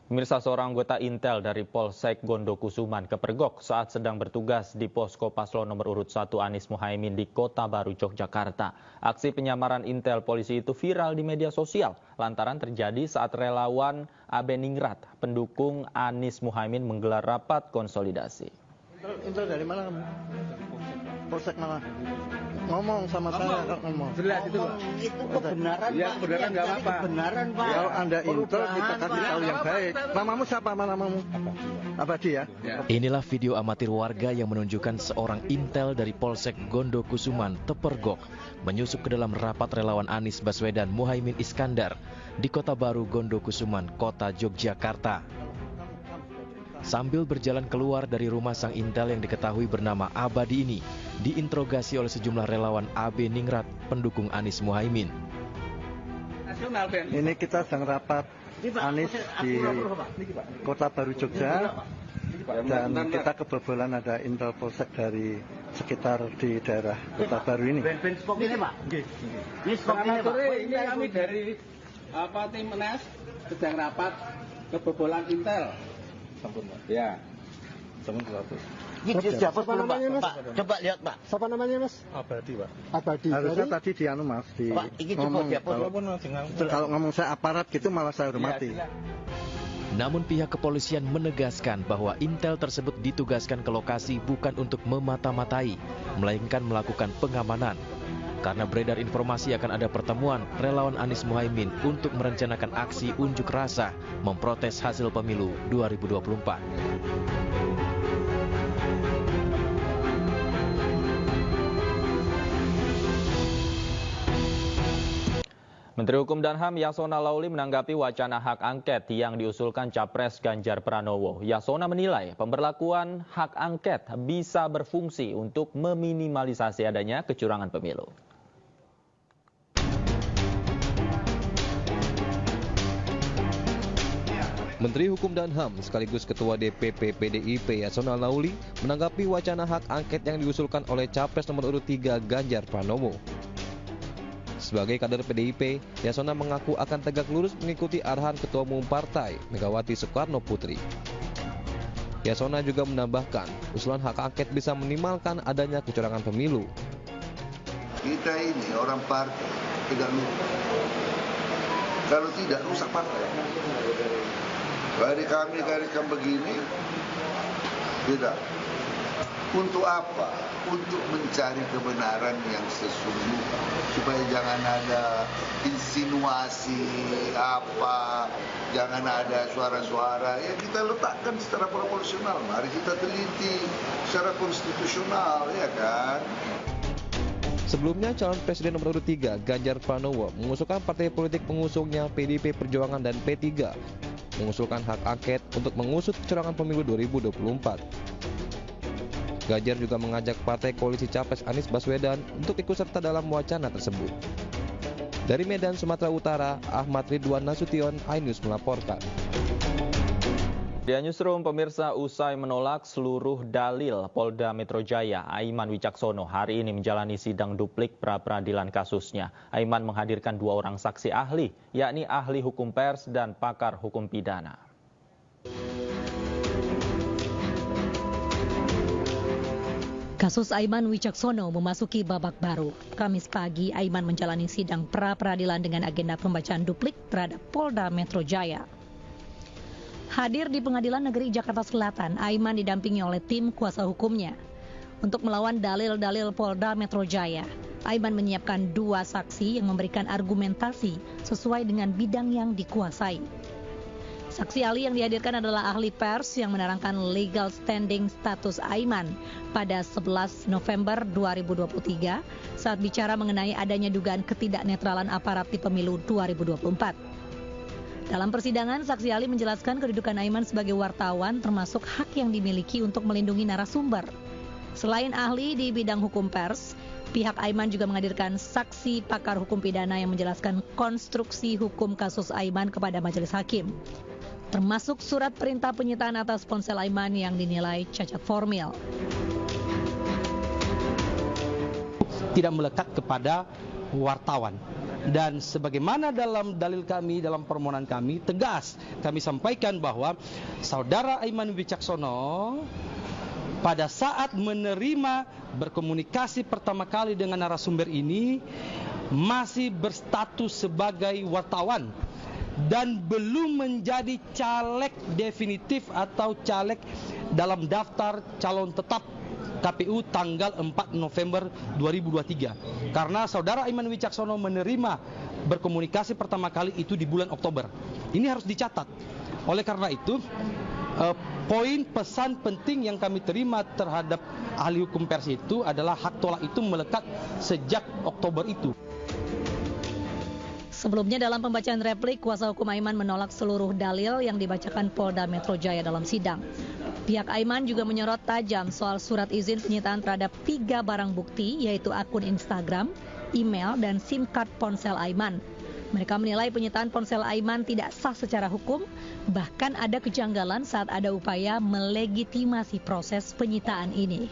Pemirsa, seorang anggota Intel dari Polsek Gondokusuman kepergok saat sedang bertugas di posko paslon nomor urut 1 Anies Muhaimin di Kota Baru, Yogyakarta. Aksi penyamaran Intel polisi itu viral di media sosial lantaran terjadi saat relawan Abeningrat, pendukung Anies Muhaimin menggelar rapat konsolidasi. Intel dari mana kamu? Polsek mana? Ngomong sama saya, ngomong. Jelas itu, Pak. Itu kebenaran, ya, Pak. kebenaran nggak apa-apa. Kebenaran, Pak. Kalau Anda Intel, kita kasih tahu yang baik. Namamu siapa? Namamu? Abadi ya? Inilah video amatir warga yang menunjukkan seorang Intel dari Polsek Gondokusuman Tepergok menyusup ke dalam rapat relawan Anies Baswedan Muhaimin Iskandar di Kota Baru Gondokusuman, Kota Yogyakarta. Sambil berjalan keluar dari rumah sang Intel yang diketahui bernama Abadi ini, diinterogasi oleh sejumlah relawan Abeningrat pendukung Anies Muhaimin. Ini kita sedang rapat Anies di Kota Baru Jogja, dan kita kebobolan ada Intel Polsek dari sekitar di daerah Kota Baru ini. Ini kami dari tim Anies sedang rapat kebobolan Intel. Ya. Ini siapa namanya, Mas? Pak, coba lihat, Pak. Siapa namanya, Mas? Abadi, Pak. Abadi. Harusnya tadi di Mas, di Pak, ini ngomong. coba Kalau ngomong saya aparat gitu malah saya hormati. Namun pihak kepolisian menegaskan bahwa Intel tersebut ditugaskan ke lokasi bukan untuk memata-matai, melainkan melakukan pengamanan. Karena beredar informasi akan ada pertemuan relawan Anies Muhaimin untuk merencanakan aksi unjuk rasa memprotes hasil pemilu 2024. Menteri Hukum dan HAM Yasona Laoly menanggapi wacana hak angket yang diusulkan Capres Ganjar Pranowo. Yasona menilai pemberlakuan hak angket bisa berfungsi untuk meminimalisasi adanya kecurangan pemilu. Menteri Hukum dan HAM sekaligus Ketua DPP PDIP Yasona Laoly menanggapi wacana hak angket yang diusulkan oleh Capres nomor urut 3 Ganjar Pranowo. Sebagai kader PDIP, Yasona mengaku akan tegak lurus mengikuti arahan Ketua Umum Partai Megawati Soekarno Putri. Yasona juga menambahkan, usulan hak angket bisa minimalkan adanya kecurangan pemilu. Kita ini orang partai tegak lurus. Kalau tidak rusak partai. Dari kami begini, tidak. Untuk apa? Untuk mencari kebenaran yang sesungguhnya, supaya jangan ada insinuasi apa, jangan ada suara-suara. Ya kita letakkan secara proporsional. Mari kita teliti secara konstitusional, ya kan? Sebelumnya, calon presiden nomor urut 3 Ganjar Pranowo mengusulkan partai politik pengusungnya PDIP Perjuangan dan P3 mengusulkan hak angket untuk mengusut kecurangan pemilu 2024. Ganjar juga mengajak partai koalisi Capres Anies Baswedan untuk ikut serta dalam wacana tersebut. Dari Medan, Sumatera Utara, Ahmad Ridwan Nasution, iNews melaporkan. Di Newsroom, pemirsa, usai menolak seluruh dalil Polda Metro Jaya, Aiman Wicaksono hari ini menjalani sidang duplik pra-peradilan kasusnya. Aiman menghadirkan 2 orang saksi ahli, yakni ahli hukum pers dan pakar hukum pidana. Kasus Aiman Wicaksono memasuki babak baru. Kamis pagi, Aiman menjalani sidang pra-peradilan dengan agenda pembacaan duplik terhadap Polda Metro Jaya. Hadir di Pengadilan Negeri Jakarta Selatan, Aiman didampingi oleh tim kuasa hukumnya. Untuk melawan dalil-dalil Polda Metro Jaya, Aiman menyiapkan 2 saksi yang memberikan argumentasi sesuai dengan bidang yang dikuasai. Saksi ahli yang dihadirkan adalah ahli pers yang menerangkan legal standing status Aiman pada 11 November 2023 saat bicara mengenai adanya dugaan ketidaknetralan aparat di pemilu 2024. Dalam persidangan, saksi ahli menjelaskan kedudukan Aiman sebagai wartawan termasuk hak yang dimiliki untuk melindungi narasumber. Selain ahli di bidang hukum pers, pihak Aiman juga menghadirkan saksi pakar hukum pidana yang menjelaskan konstruksi hukum kasus Aiman kepada majelis hakim, termasuk surat perintah penyitaan atas ponsel Aiman yang dinilai cacat formil. Tidak melekat kepada wartawan. Dan sebagaimana dalam dalil kami, dalam permohonan kami, tegas kami sampaikan bahwa Saudara Aiman Wicaksono pada saat menerima berkomunikasi pertama kali dengan narasumber ini masih berstatus sebagai wartawan dan belum menjadi caleg definitif atau caleg dalam daftar calon tetap KPU tanggal 4 November 2023. Karena Saudara Aiman Wicaksono menerima berkomunikasi pertama kali itu di bulan Oktober. Ini harus dicatat. Oleh karena itu, poin pesan penting yang kami terima terhadap ahli hukum pers itu adalah hak tolak itu melekat sejak Oktober itu. Sebelumnya dalam pembacaan replik, kuasa hukum Aiman menolak seluruh dalil yang dibacakan Polda Metro Jaya dalam sidang. Pihak Aiman juga menyorot tajam soal surat izin penyitaan terhadap 3 barang bukti, yaitu akun Instagram, email, dan SIM card ponsel Aiman. Mereka menilai penyitaan ponsel Aiman tidak sah secara hukum, bahkan ada kejanggalan saat ada upaya melegitimasi proses penyitaan ini.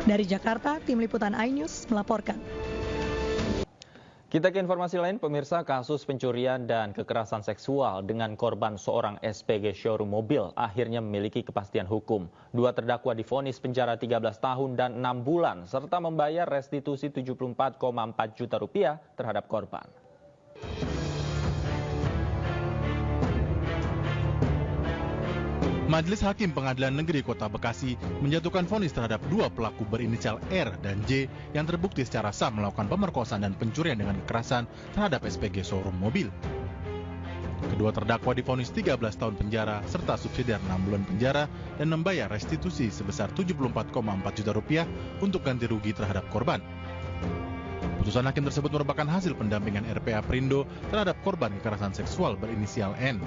Dari Jakarta, Tim Liputan iNews melaporkan. Kita ke informasi lain, pemirsa. Kasus pencurian dan kekerasan seksual dengan korban seorang SPG showroom mobil akhirnya memiliki kepastian hukum. 2 terdakwa divonis penjara 13 tahun dan 6 bulan serta membayar restitusi 74,4 juta rupiah terhadap korban. Majelis Hakim Pengadilan Negeri Kota Bekasi menjatuhkan vonis terhadap 2 pelaku berinisial R dan J yang terbukti secara sah melakukan pemerkosaan dan pencurian dengan kekerasan terhadap SPG showroom mobil. Kedua terdakwa divonis 13 tahun penjara serta subsidiar 6 bulan penjara dan membayar restitusi sebesar 74,4 juta rupiah untuk ganti rugi terhadap korban. Putusan hakim tersebut merupakan hasil pendampingan RPA Perindo terhadap korban kekerasan seksual berinisial N.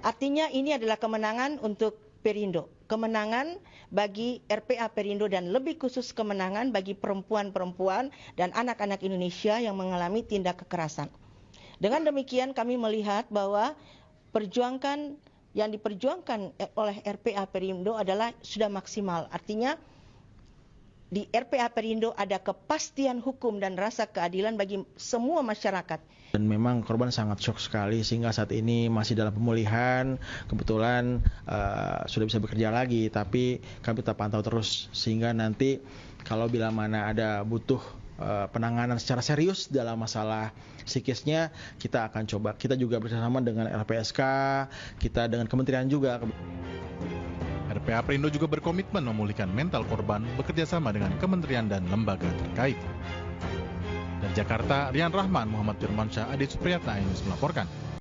Artinya ini adalah kemenangan untuk Perindo, kemenangan bagi RPA Perindo dan lebih khusus kemenangan bagi perempuan-perempuan dan anak-anak Indonesia yang mengalami tindak kekerasan. Dengan demikian kami melihat bahwa yang diperjuangkan oleh RPA Perindo adalah sudah maksimal. Artinya di RPA Perindo ada kepastian hukum dan rasa keadilan bagi semua masyarakat. Dan memang korban sangat shock sekali sehingga saat ini masih dalam pemulihan. Kebetulan sudah bisa bekerja lagi, tapi kami tetap pantau terus sehingga nanti kalau bila mana ada butuh penanganan secara serius dalam masalah psikisnya, kita akan coba. Kita juga bersama dengan LPSK, kita dengan kementerian juga. RPA Perindo juga berkomitmen memulihkan mental korban bekerjasama dengan kementerian dan lembaga terkait. Dari Jakarta, Rian Rahman, Muhammad Firmansyah, Adi Supriyatna, iNews melaporkan.